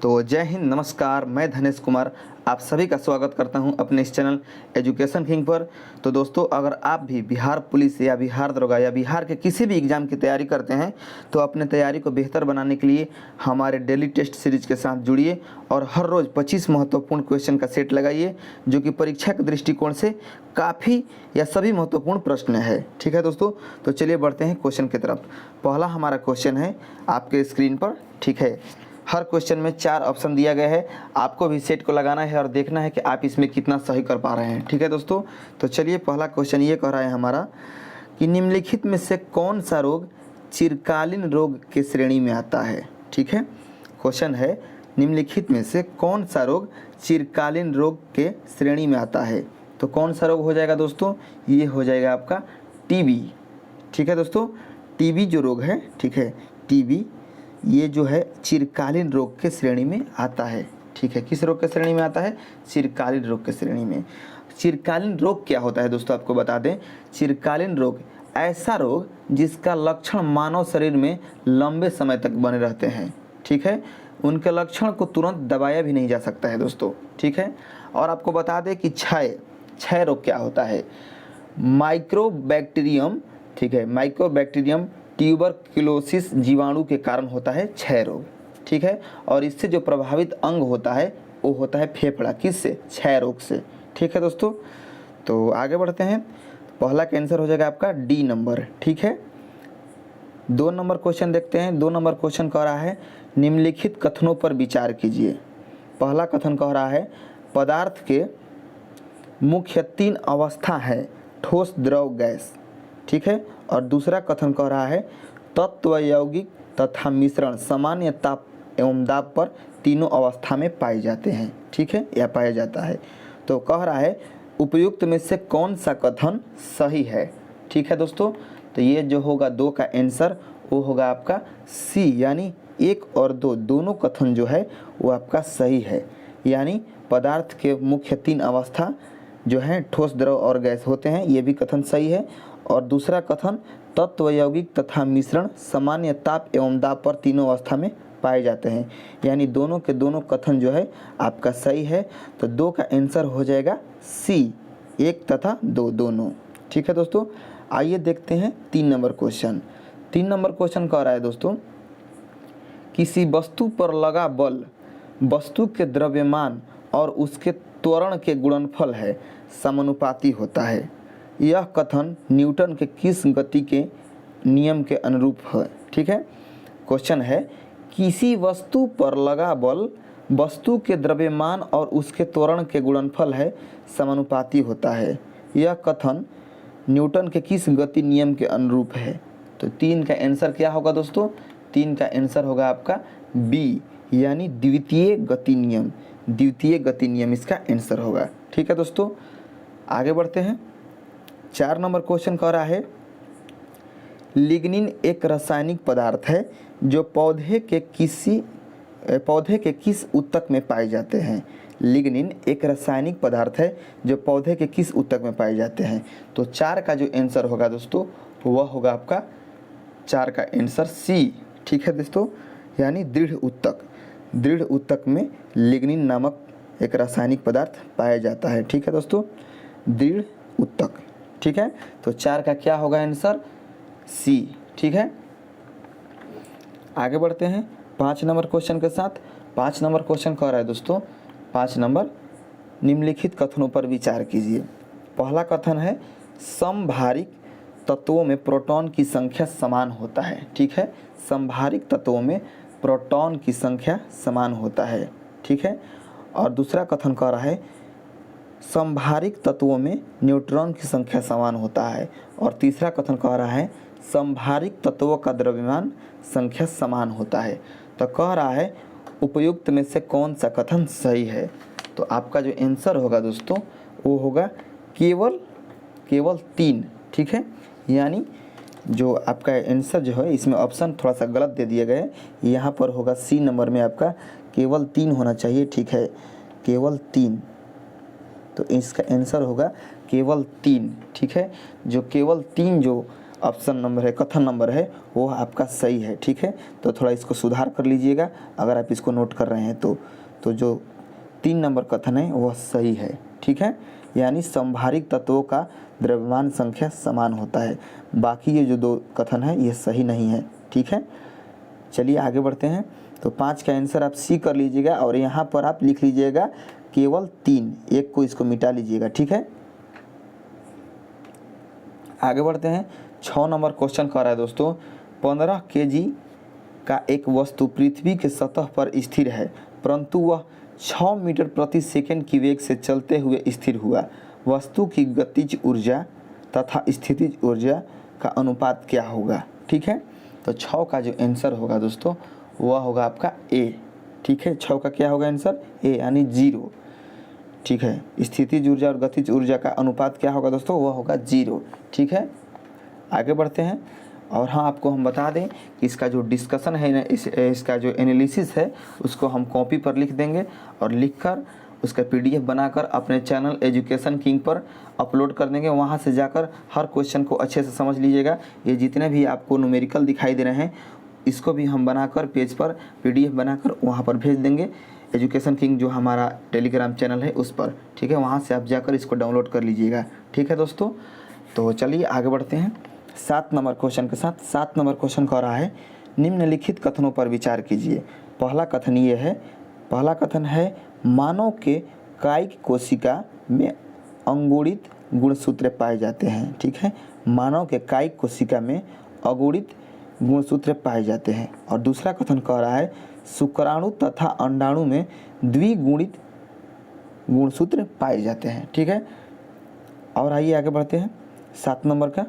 तो जय हिंद, नमस्कार। मैं धनेश कुमार आप सभी का स्वागत करता हूं अपने इस चैनल एजुकेशन किंग पर। तो दोस्तों, अगर आप भी बिहार पुलिस या बिहार दरोगा या बिहार के किसी भी एग्ज़ाम की तैयारी करते हैं तो अपने तैयारी को बेहतर बनाने के लिए हमारे डेली टेस्ट सीरीज के साथ जुड़िए और हर रोज़ 25 महत्वपूर्ण क्वेश्चन का सेट लगाइए जो कि परीक्षा के दृष्टिकोण से काफ़ी या सभी महत्वपूर्ण प्रश्न है। ठीक है दोस्तों, तो चलिए बढ़ते हैं क्वेश्चन की तरफ। पहला हमारा क्वेश्चन है आपके स्क्रीन पर। ठीक है, हर क्वेश्चन में 4 ऑप्शन दिया गया है, आपको भी सेट को लगाना है और देखना है कि आप इसमें कितना सही कर पा रहे हैं। ठीक है दोस्तों, तो चलिए पहला क्वेश्चन ये कह रहा है हमारा कि निम्नलिखित में से कौन सा रोग चिरकालीन रोग के श्रेणी में आता है। ठीक है, क्वेश्चन है निम्नलिखित में से कौन सा रोग चिरकालीन रोग के श्रेणी में आता है। तो कौन सा रोग हो जाएगा दोस्तों, ये हो जाएगा आपका टीबी। ठीक है दोस्तों, टीबी जो रोग है, ठीक है, टीबी ये जो है चिरकालीन रोग के श्रेणी में आता है। ठीक है, किस रोग के श्रेणी में आता है, चिरकालीन रोग के श्रेणी में। चिरकालीन रोग क्या होता है दोस्तों, आपको बता दें, चिरकालीन रोग ऐसा रोग जिसका लक्षण मानव शरीर में लंबे समय तक बने रहते हैं। ठीक है, उनके लक्षण को तुरंत दबाया भी नहीं जा सकता है दोस्तों। ठीक है, और आपको बता दें कि क्षय रोग क्या होता है, माइक्रोबैक्टीरियम, ठीक है, माइक्रोबैक्टीरियम ट्यूबरक्लोसिस जीवाणु के कारण होता है क्षय रोग। ठीक है, और इससे जो प्रभावित अंग होता है वो होता है फेफड़ा, किससे, क्षय रोग से। ठीक है दोस्तों, तो आगे बढ़ते हैं। पहला का आंसर हो जाएगा आपका डी नंबर। ठीक है, 2 नंबर क्वेश्चन देखते हैं। 2 नंबर क्वेश्चन कह रहा है निम्नलिखित कथनों पर विचार कीजिए। पहला कथन कह रहा है पदार्थ के मुख्य 3 अवस्था है, ठोस, द्रव, गैस। ठीक है, और दूसरा कथन कह रहा है तत्व, यौगिक तथा मिश्रण सामान्य ताप एवं दाब पर तीनों अवस्था में पाए जाते हैं। ठीक है, या पाया जाता है। तो कह रहा है उपयुक्त में से कौन सा कथन सही है। ठीक है दोस्तों, तो ये जो होगा 2 का आंसर वो होगा आपका सी, यानी 1 और 2 दोनों कथन जो है वो आपका सही है। यानी पदार्थ के मुख्य 3 अवस्था जो है ठोस, द्रव और गैस होते हैं, ये भी कथन सही है। और दूसरा कथन तत्व, यौगिक तथा मिश्रण सामान्य ताप एवं दाब पर तीनों अवस्था में पाए जाते हैं, यानी दोनों के दोनों कथन जो है आपका सही है। तो 2 का आंसर हो जाएगा सी, 1 तथा 2 दोनों। ठीक है दोस्तों, आइए देखते हैं 3 नंबर क्वेश्चन। 3 नंबर क्वेश्चन कह रहा है दोस्तों किसी वस्तु पर लगा बल वस्तु के द्रव्यमान और उसके त्वरण के गुणनफल है समानुपाती होता है। यह कथन न्यूटन के किस गति के नियम के अनुरूप है। ठीक है, क्वेश्चन है किसी वस्तु पर लगा बल वस्तु के द्रव्यमान और उसके त्वरण के गुणनफल है समानुपाती होता है। यह कथन न्यूटन के किस गति नियम के अनुरूप है। तो 3 का आंसर क्या होगा दोस्तों, 3 का आंसर होगा आपका बी, यानी द्वितीय गति नियम। द्वितीय गति नियम इसका आंसर होगा। ठीक है दोस्तों, आगे बढ़ते हैं। 4 नंबर क्वेश्चन कह रहा है लिग्निन एक रासायनिक पदार्थ है जो पौधे के किस ऊतक में पाए जाते हैं। लिग्निन एक रासायनिक पदार्थ है जो पौधे के किस ऊतक में पाए जाते हैं। तो 4 का जो आंसर होगा दोस्तों वह होगा आपका 4 का आंसर सी। ठीक है दोस्तों, यानी दृढ़ ऊतक। दृढ़ ऊतक में लिग्निन नामक एक रासायनिक पदार्थ पाया जाता है। ठीक है दोस्तों, दृढ़ ऊतक। ठीक है, तो 4 का क्या होगा आंसर, सी। ठीक है, आगे बढ़ते हैं 5 नंबर क्वेश्चन के साथ। 5 नंबर क्वेश्चन कह रहा है दोस्तों 5 नंबर निम्नलिखित कथनों पर विचार कीजिए। पहला कथन है समभारिक तत्वों में प्रोटॉन की संख्या समान होता है। ठीक है, समभारिक तत्वों में प्रोटॉन की संख्या समान होता है। ठीक है, और दूसरा कथन कह रहा है समभारिक तत्वों में न्यूट्रॉन की संख्या समान होता है। और तीसरा कथन कह रहा है समभारिक तत्वों का द्रव्यमान संख्या समान होता है। तो कह रहा है उपयुक्त में से कौन सा कथन सही है। तो आपका जो आंसर होगा दोस्तों वो होगा केवल 3। ठीक है, यानी जो आपका आंसर जो है इसमें ऑप्शन थोड़ा सा गलत दे दिया गया है। यहाँ पर होगा सी नंबर में आपका केवल 3 होना चाहिए। ठीक है, केवल 3, तो इसका आंसर होगा केवल 3। ठीक है, जो केवल 3 जो ऑप्शन नंबर है, कथन नंबर है, वो आपका सही है। ठीक है, तो थोड़ा इसको सुधार कर लीजिएगा अगर आप इसको नोट कर रहे हैं तो जो 3 नंबर कथन है वह सही है। ठीक है, यानी संभारिक तत्वों का द्रव्यमान संख्या समान होता है। बाकी ये जो 2 कथन है ये सही नहीं है। ठीक है, चलिए आगे बढ़ते हैं। तो 5 का आंसर आप सी कर लीजिएगा और यहाँ पर आप लिख लीजिएगा केवल 3, एक को इसको मिटा लीजिएगा। ठीक है, आगे बढ़ते हैं। 6 नंबर क्वेश्चन कह रहा है दोस्तों, 15 kg का एक वस्तु पृथ्वी के सतह पर स्थिर है परंतु वह 6 मीटर प्रति सेकंड की वेग से चलते हुए स्थिर हुआ। वस्तु की गतिज ऊर्जा तथा स्थितिज ऊर्जा का अनुपात क्या होगा? ठीक है, तो 6 का जो आंसर होगा दोस्तों वह होगा आपका ए। ठीक है, 6 का क्या होगा आंसर? ए, यानी 0। ठीक है, स्थितिज ऊर्जा और गतिज ऊर्जा का अनुपात क्या होगा दोस्तों? वह होगा 0। ठीक है, आगे बढ़ते हैं। और हाँ, आपको हम बता दें कि इसका जो डिस्कशन है ना, इसका जो एनालिसिस है उसको हम कॉपी पर लिख देंगे और लिखकर उसका PDF बनाकर अपने चैनल एजुकेशन किंग पर अपलोड कर देंगे। वहाँ से जाकर हर क्वेश्चन को अच्छे से समझ लीजिएगा। ये जितने भी आपको न्यूमेरिकल दिखाई दे रहे हैं इसको भी हम बनाकर पेज पर PDF बनाकर वहाँ पर भेज देंगे। एजुकेशन किंग जो हमारा टेलीग्राम चैनल है उस पर। ठीक है, वहाँ से आप जाकर इसको डाउनलोड कर लीजिएगा। ठीक है दोस्तों, तो चलिए आगे बढ़ते हैं 7 नंबर क्वेश्चन के साथ। 7 नंबर क्वेश्चन कह रहा है, निम्नलिखित कथनों पर विचार कीजिए। पहला कथन ये है, पहला कथन है मानव के कायिक कोशिका में अगुणित गुणसूत्र पाए जाते हैं। ठीक है, मानव के कायिक कोशिका में अगुणित गुणसूत्र पाए जाते हैं। और दूसरा कथन कह रहा है, शुक्राणु तथा अंडाणु में द्विगुणित गुणसूत्र पाए जाते हैं। ठीक है, और आइए आगे बढ़ते हैं 7 नंबर का।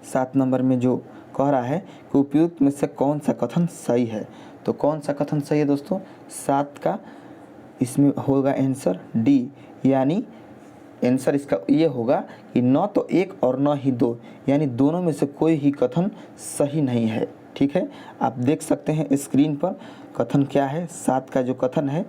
7 नंबर में जो कह रहा है कि उपयुक्त में से कौन सा कथन सही है? तो कौन सा कथन सही है दोस्तों? 7 का इसमें होगा आंसर डी, यानी आंसर इसका ये होगा कि न तो 1 और न ही 2, यानी दोनों में से कोई ही कथन सही नहीं है। ठीक है, आप देख सकते हैं स्क्रीन पर कथन क्या है। 7 का जो कथन है,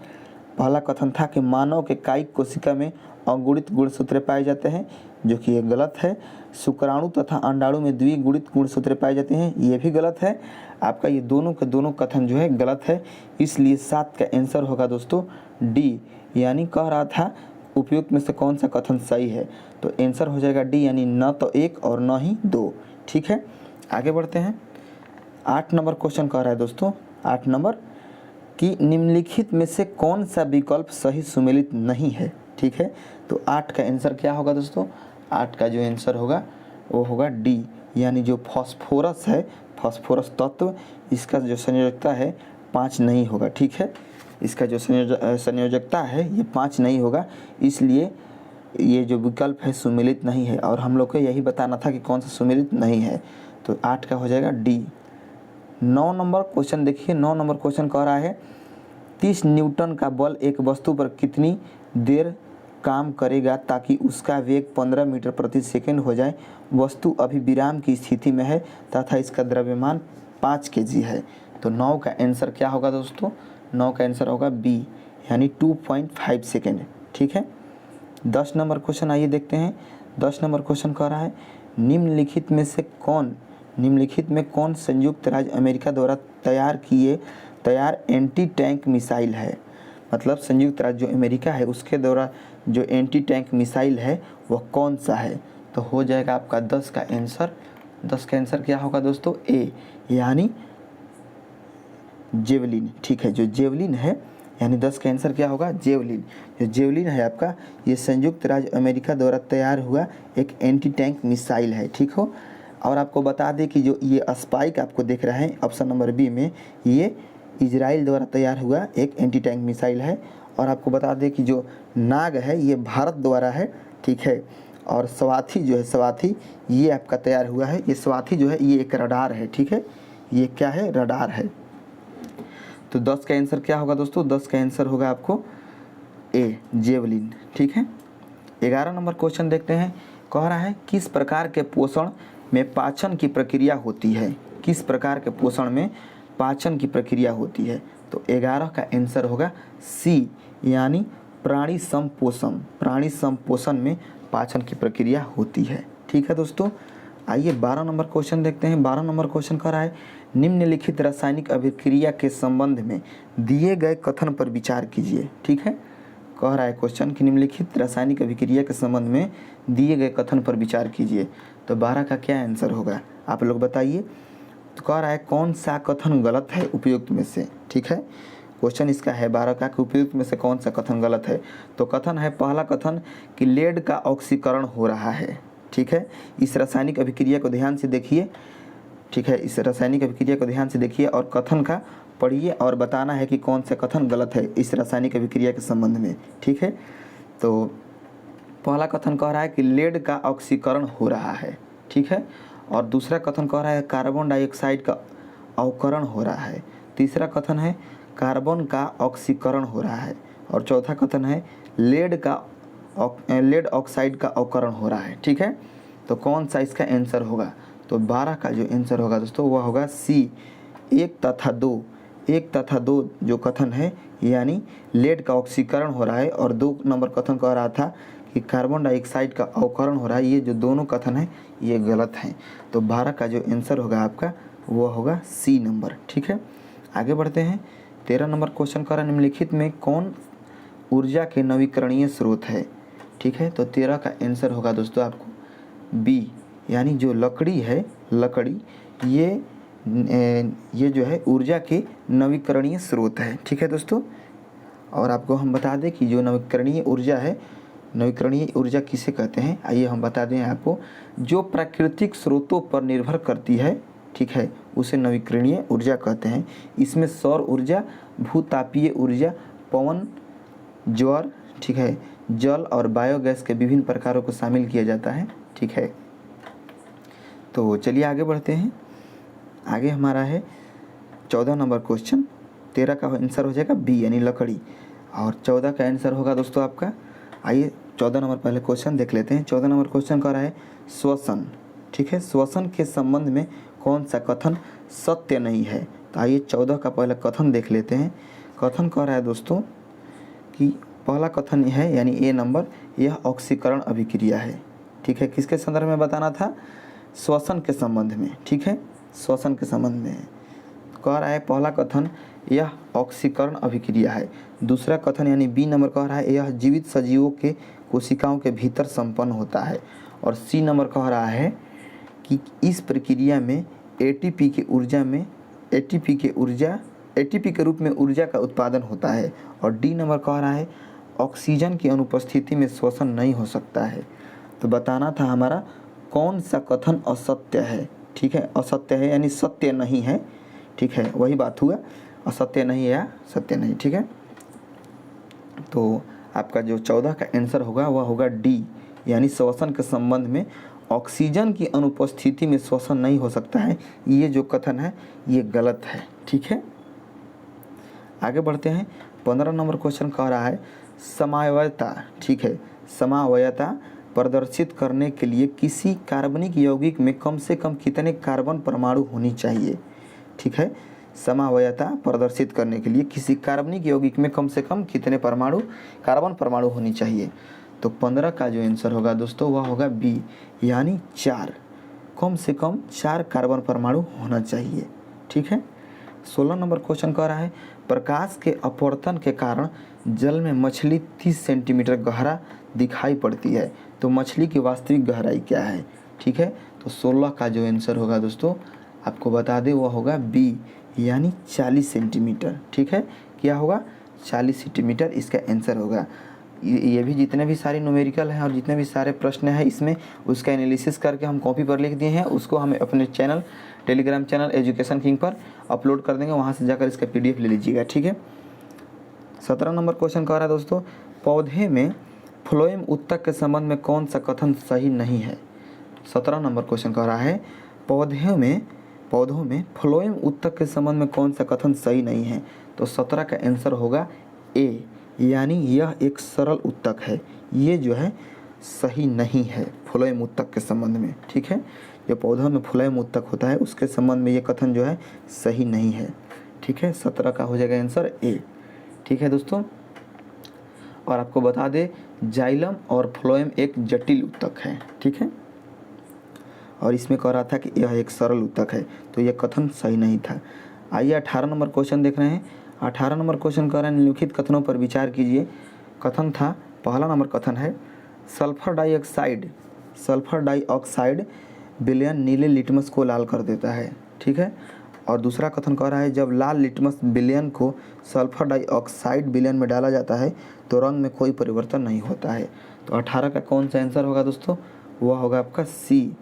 पहला कथन था कि मानव के कायिक कोशिका में अगुणित गुणसूत्र पाए जाते हैं, जो कि ये गलत है। शुक्राणु तथा अंडाणु में द्विगुणित गुणसूत्र पाए जाते हैं, ये भी गलत है। आपका ये दोनों के दोनों कथन जो है गलत है, इसलिए 7 का आंसर होगा दोस्तों डी। यानी कह रहा था उपयुक्त में से कौन सा कथन सही है, तो आंसर हो जाएगा डी, यानी न तो 1 और न ही 2। ठीक है, आगे बढ़ते हैं। 8 नंबर क्वेश्चन कह रहा है दोस्तों, 8 नंबर कि निम्नलिखित में से कौन सा विकल्प सही सुमेलित नहीं है? ठीक है, तो 8 का आंसर क्या होगा दोस्तों? 8 का जो आंसर होगा वो होगा डी, यानी जो फास्फोरस है, फास्फोरस तत्व, इसका जो संयोजकता है 5 नहीं होगा। ठीक है, इसका जो संयोजकता है ये 5 नहीं होगा, इसलिए ये जो विकल्प है सुमेलित नहीं है। और हम लोग को यही बताना था कि कौन सा सुमेलित नहीं है, तो 8 का हो जाएगा डी। 9 नंबर क्वेश्चन देखिए। 9 नंबर क्वेश्चन कह रहा है 30 न्यूटन का बल एक वस्तु पर कितनी देर काम करेगा ताकि उसका वेग 15 मीटर प्रति सेकंड हो जाए? वस्तु अभी विराम की स्थिति में है तथा इसका द्रव्यमान 5 kg है। तो 9 का आंसर क्या होगा दोस्तों? 9 का आंसर होगा बी, यानी 2.5 सेकेंड। ठीक है, 10 नंबर क्वेश्चन आइए देखते हैं। 10 नंबर क्वेश्चन कह रहा है निम्नलिखित में कौन संयुक्त राज्य अमेरिका द्वारा तैयार एंटी टैंक मिसाइल है? मतलब संयुक्त राज्य जो अमेरिका है उसके द्वारा जो एंटी टैंक मिसाइल है वह कौन सा है? तो हो जाएगा आपका 10 का आंसर। 10 का आंसर क्या होगा दोस्तों? ए, यानी जेवलिन। ठीक है, जो जेवलिन है, यानी 10 का आंसर क्या होगा? जेवलिन। जो जेवलिन है आपका, ये संयुक्त राज्य अमेरिका द्वारा तैयार हुआ एक एंटी टैंक मिसाइल है। ठीक हो, और आपको बता दें कि जो ये स्पाइक आपको देख रहे हैं ऑप्शन नंबर बी में, ये इजराइल द्वारा तैयार हुआ एक एंटी टैंक मिसाइल है। और आपको बता दें कि जो नाग है ये भारत द्वारा है। ठीक है, और स्वाति जो है, स्वाति ये आपका तैयार हुआ है। ये स्वाति जो है ये एक रडार है। ठीक है, ये क्या है? रडार है। तो 10 का आंसर क्या होगा दोस्तों? 10 का आंसर होगा आपको ए, जेवलिन। ठीक है, 11 नंबर क्वेश्चन देखते हैं। कह रहा है किस प्रकार के पोषण में पाचन की प्रक्रिया होती है? किस प्रकार के पोषण में पाचन की प्रक्रिया होती है? तो 11 का आंसर होगा सी, यानी प्राणी संपोषण। प्राणी संपोषण में पाचन की प्रक्रिया होती है। ठीक है दोस्तों, आइए 12 नंबर क्वेश्चन देखते हैं। 12 नंबर क्वेश्चन कह रहा है निम्नलिखित रासायनिक अभिक्रिया के संबंध में दिए गए कथन पर विचार कीजिए। ठीक है, कह रहा है क्वेश्चन कि निम्नलिखित रासायनिक अभिक्रिया के संबंध में दिए गए कथन पर विचार कीजिए। तो 12 का क्या आंसर होगा आप लोग बताइए। तो कह रहा है कौन सा कथन गलत है उपयुक्त में से। ठीक है, क्वेश्चन इसका है 12 का कि उपयुक्त में से कौन सा कथन गलत है। तो कथन है पहला कथन कि लेड का ऑक्सीकरण हो रहा है। ठीक है, इस रासायनिक अभिक्रिया को ध्यान से देखिए। ठीक है, इस रासायनिक अभिक्रिया को ध्यान से देखिए और कथन का पढ़िए और बताना है कि कौन सा कथन गलत है इस रासायनिक अभिक्रिया के संबंध में। ठीक है, तो पहला कथन कह रहा है कि लेड का ऑक्सीकरण हो रहा है। ठीक है, और दूसरा कथन कह रहा है कार्बन डाइऑक्साइड का अवकरण हो रहा है। तीसरा कथन है कार्बन का ऑक्सीकरण हो रहा है। और चौथा कथन है लेड ऑक्साइड का अवकरण हो रहा है। ठीक है, तो कौन सा इसका आंसर होगा। तो 12 का जो आंसर होगा दोस्तों वह होगा सी 1 तथा 2। 1 तथा 2 जो कथन है यानी लेड का ऑक्सीकरण हो रहा है और 2 नंबर कथन कह रहा था कि कार्बन डाइऑक्साइड का अवकरण हो रहा है, ये जो दोनों कथन है ये गलत हैं। तो 12 का जो आंसर होगा आपका वो होगा सी नंबर। ठीक है, आगे बढ़ते हैं। 13 नंबर क्वेश्चन कर निम्नलिखित में कौन ऊर्जा के नवीकरणीय स्रोत है। ठीक है, तो 13 का आंसर होगा दोस्तों आपको बी, यानी जो लकड़ी है, लकड़ी ये जो है ऊर्जा के नवीकरणीय स्रोत है। ठीक है दोस्तों, और आपको हम बता दें कि जो नवीकरणीय ऊर्जा है, नवीकरणीय ऊर्जा किसे कहते हैं आइए हम बता दें आपको। जो प्राकृतिक स्रोतों पर निर्भर करती है, ठीक है, उसे नवीकरणीय ऊर्जा कहते हैं। इसमें सौर ऊर्जा, भूतापीय ऊर्जा, पवन, ज्वार, ठीक है, जल और बायोगैस के विभिन्न प्रकारों को शामिल किया जाता है। ठीक है, तो चलिए आगे बढ़ते हैं। आगे हमारा है 14 नंबर क्वेश्चन। 13 का आंसर हो जाएगा बी यानी लकड़ी और 14 का आंसर होगा दोस्तों आपका। आइए 14 नंबर पहले क्वेश्चन देख लेते हैं। 14 नंबर क्वेश्चन कह रहा है श्वसन। ठीक है, श्वसन के संबंध में कौन सा कथन सत्य नहीं है। तो आइए 14 का पहले कथन देख लेते हैं। कथन कह रहा है दोस्तों कि पहला कथन है यानी ए नंबर, यह ऑक्सीकरण अभिक्रिया है। ठीक है, किसके संदर्भ में बताना था, श्वसन के संबंध में। ठीक है, श्वसन के संबंध में कह रहा है पहला कथन यह ऑक्सीकरण अभिक्रिया है। दूसरा कथन यानी बी नंबर कह रहा है यह जीवित सजीवों के कोशिकाओं के भीतर संपन्न होता है। और सी नंबर कह रहा है कि इस प्रक्रिया में एटीपी के रूप में ऊर्जा का उत्पादन होता है। और डी नंबर कह रहा है ऑक्सीजन की अनुपस्थिति में श्वसन नहीं हो सकता है। तो बताना था हमारा कौन सा कथन असत्य है। ठीक है, असत्य है यानी सत्य नहीं है। ठीक है, वही बात हुआ, असत्य नहीं या सत्य नहीं। ठीक है, तो आपका जो 14 का आंसर होगा वह होगा डी, यानी श्वसन के संबंध में ऑक्सीजन की अनुपस्थिति में श्वसन नहीं हो सकता है, ये जो कथन है ये गलत है। ठीक है, आगे बढ़ते हैं। 15 नंबर क्वेश्चन कह रहा है समवायता। ठीक है, समवायता प्रदर्शित करने के लिए किसी कार्बनिक यौगिक में कम से कम कितने कार्बन परमाणु होनी चाहिए। ठीक है, समवायता प्रदर्शित करने के लिए किसी कार्बनिक यौगिक में कम से कम कितने कार्बन परमाणु होनी चाहिए। तो 15 का जो आंसर होगा दोस्तों वह होगा बी, यानी 4, कम से कम 4 कार्बन परमाणु होना चाहिए। ठीक है, 16 नंबर क्वेश्चन कह रहा है प्रकाश के अपवर्तन के कारण जल में मछली 30 सेंटीमीटर गहरा दिखाई पड़ती है। तो मछली की वास्तविक गहराई क्या है। ठीक है, तो 16 का जो आंसर होगा दोस्तों आपको बता दें वह होगा बी, यानी 40 सेंटीमीटर। ठीक है, क्या होगा 40 सेंटीमीटर इसका आंसर होगा। ये भी जितने भी सारे न्यूमेरिकल हैं और जितने भी सारे प्रश्न हैं इसमें उसका एनालिसिस करके हम कॉपी पर लिख दिए हैं, उसको हमें अपने channel Telegram channel education king पर अपलोड कर देंगे, वहाँ से जाकर इसका PDF ले लीजिएगा। ठीक है, 17 नंबर क्वेश्चन कह रहा है दोस्तों पौधे में फ्लोएम उत्तक के संबंध में कौन सा कथन सही नहीं है। 17 नंबर क्वेश्चन कह रहा है पौधों में फ्लोएम उत्तक के संबंध में कौन सा कथन सही नहीं है। तो 17 का आंसर होगा ए, यानी यह एक सरल उत्तक है, ये जो है सही नहीं है फ्लोएम उत्तक के संबंध में। ठीक है, जो पौधों में फ्लोएम उत्तक होता है उसके संबंध में ये कथन जो है सही नहीं है। ठीक है, 17 का हो जाएगा आंसर ए। ठीक है दोस्तों, और आपको बता दें जाइलम और फ्लोएम एक जटिल उत्तक है। ठीक है, और इसमें कह रहा था कि यह एक सरल ऊतक है, तो यह कथन सही नहीं था। आइए 18 नंबर क्वेश्चन देख रहे हैं। 18 नंबर क्वेश्चन कह रहे हैं निम्नलिखित कथनों पर विचार कीजिए। कथन था, पहला नंबर कथन है सल्फर डाइऑक्साइड विलयन नीले लिटमस को लाल कर देता है, ठीक है। और दूसरा कथन कह रहा है जब लाल लिटमस विलयन को सल्फर डाइऑक्साइड विलयन में डाला जाता है तो रंग में कोई परिवर्तन नहीं होता है। तो 18 का कौन सा आंसर होगा दोस्तों? वह होगा आपका सी।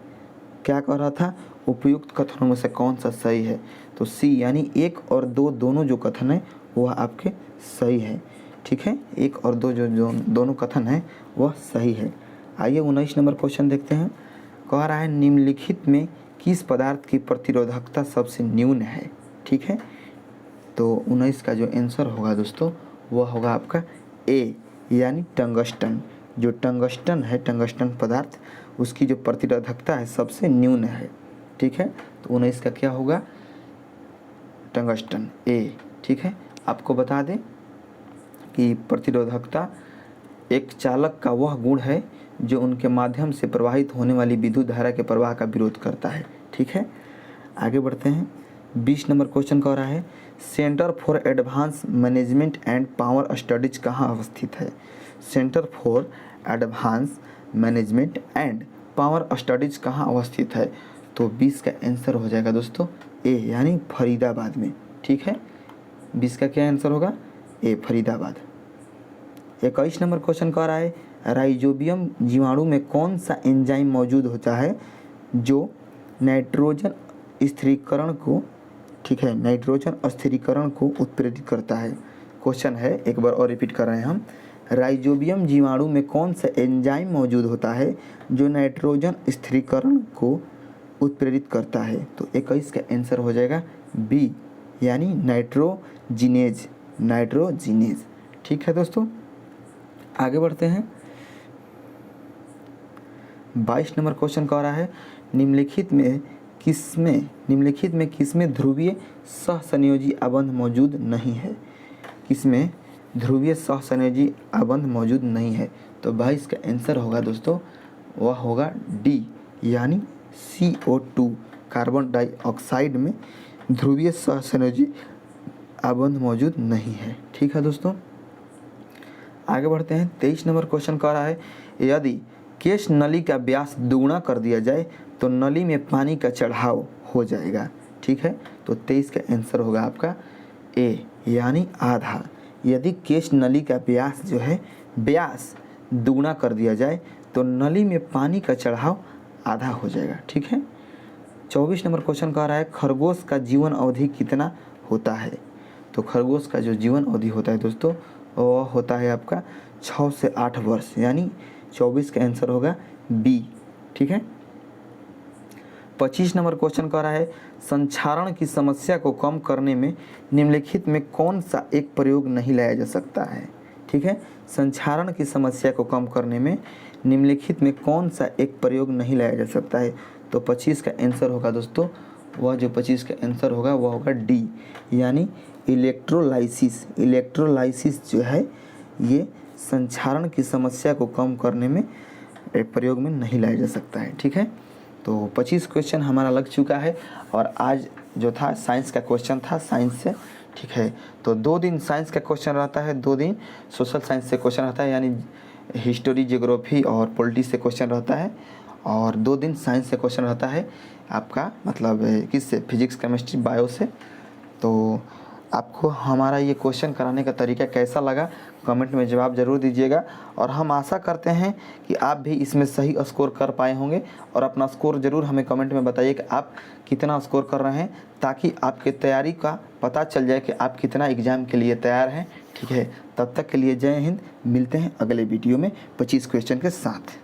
क्या कह रहा था? उपयुक्त कथनों में से कौन सा सही है? तो सी, यानी 1 और 2 दोनों जो कथन है वह आपके सही है, ठीक है। 1 और 2 जो दोनों कथन है वह सही है। आइए 19 नंबर क्वेश्चन देखते हैं। कह रहा है निम्नलिखित में किस पदार्थ की प्रतिरोधकता सबसे न्यून है, ठीक है। तो 19 का जो आंसर होगा दोस्तों वह होगा आपका ए, यानी टंगस्टन। जो टंगस्टन है, टंगस्टन पदार्थ, उसकी जो प्रतिरोधकता है सबसे न्यून है, ठीक है। तो 19 का क्या होगा? टंगस्टन, ए, ठीक है। आपको बता दें कि प्रतिरोधकता एक चालक का वह गुण है जो उनके माध्यम से प्रवाहित होने वाली विद्युत धारा के प्रवाह का विरोध करता है, ठीक है। आगे बढ़ते हैं। 20 नंबर क्वेश्चन कह रहा है centre for advance management and power studies कहाँ अवस्थित है? Centre for advance management and power studies कहाँ अवस्थित है? तो 20 का आंसर हो जाएगा दोस्तों ए, यानी फरीदाबाद में, ठीक है। 20 का क्या आंसर होगा? ए, फरीदाबाद। 21 नंबर क्वेश्चन कह रहा है राइजोबियम जीवाणु में कौन सा एंजाइम मौजूद होता है जो नाइट्रोजन स्थिरीकरण को, ठीक है, नाइट्रोजन स्थिरीकरण को उत्प्रेरित करता है। क्वेश्चन है, एक बार और रिपीट कर रहे हैं हम। राइजोबियम जीवाणु में कौन सा एंजाइम मौजूद होता है जो नाइट्रोजन स्थिरीकरण को उत्प्रेरित करता है? तो 21 का आंसर हो जाएगा बी, यानी नाइट्रोजिनेज, ठीक है दोस्तों। आगे बढ़ते हैं। 22 नंबर क्वेश्चन कह रहा है निम्नलिखित में किसमें ध्रुवीय सहसंयोजी आबंध मौजूद नहीं है? किसमें ध्रुवीय सहसंयोजी आबंध मौजूद नहीं है? तो 22 का आंसर होगा दोस्तों वह होगा डी, यानी CO2, कार्बन डाइऑक्साइड में ध्रुवीय सहसंयोजी आबंध मौजूद नहीं है, ठीक है दोस्तों। आगे बढ़ते हैं। 23 नंबर क्वेश्चन कह रहा है यदि केश नली का व्यास दुगुना कर दिया जाए तो नली में पानी का चढ़ाव हो जाएगा, ठीक है। तो 23 का आंसर होगा आपका ए, यानी आधा। यदि केश नली का व्यास जो है, व्यास दुगुना कर दिया जाए तो नली में पानी का चढ़ाव आधा हो जाएगा, ठीक है। 24 नंबर क्वेश्चन कह रहा है खरगोश का जीवन अवधि कितना होता है? तो खरगोश का जो जीवन अवधि होता है दोस्तों वह होता है आपका 6 से 8 वर्ष, यानी 24 का आंसर होगा बी, ठीक है। 25 नंबर क्वेश्चन कह रहा है संक्षारण की समस्या को कम करने में निम्नलिखित में कौन सा एक प्रयोग नहीं लाया जा सकता है? ठीक है, संक्षारण की समस्या को कम करने में निम्नलिखित में कौन सा एक प्रयोग नहीं लाया जा सकता है? तो 25 का आंसर होगा दोस्तों, वह जो 25 का आंसर होगा वह होगा डी, यानी इलेक्ट्रोलाइसिस। इलेक्ट्रोलाइसिस जो है ये संक्षारण की समस्या को कम करने में प्रयोग में नहीं लाया जा सकता है, ठीक है। तो 25 क्वेश्चन हमारा लग चुका है और आज जो था साइंस का क्वेश्चन था साइंस से, ठीक है। तो 2 दिन साइंस का क्वेश्चन रहता है, 2 दिन सोशल साइंस से क्वेश्चन रहता है, यानी हिस्टोरी, ज्योग्राफी और पॉलिटी से क्वेश्चन रहता है, और 2 दिन साइंस से क्वेश्चन रहता है आपका, मतलब किससे, फिजिक्स, केमिस्ट्री, बायो से। तो आपको हमारा ये क्वेश्चन कराने का तरीका कैसा लगा कमेंट में जवाब ज़रूर दीजिएगा, और हम आशा करते हैं कि आप भी इसमें सही स्कोर कर पाए होंगे, और अपना स्कोर ज़रूर हमें कमेंट में बताइए कि आप कितना स्कोर कर रहे हैं, ताकि आपके तैयारी का पता चल जाए कि आप कितना एग्ज़ाम के लिए तैयार हैं, ठीक है। तब तक के लिए जय हिंद, मिलते हैं अगले वीडियो में 25 क्वेश्चन के साथ।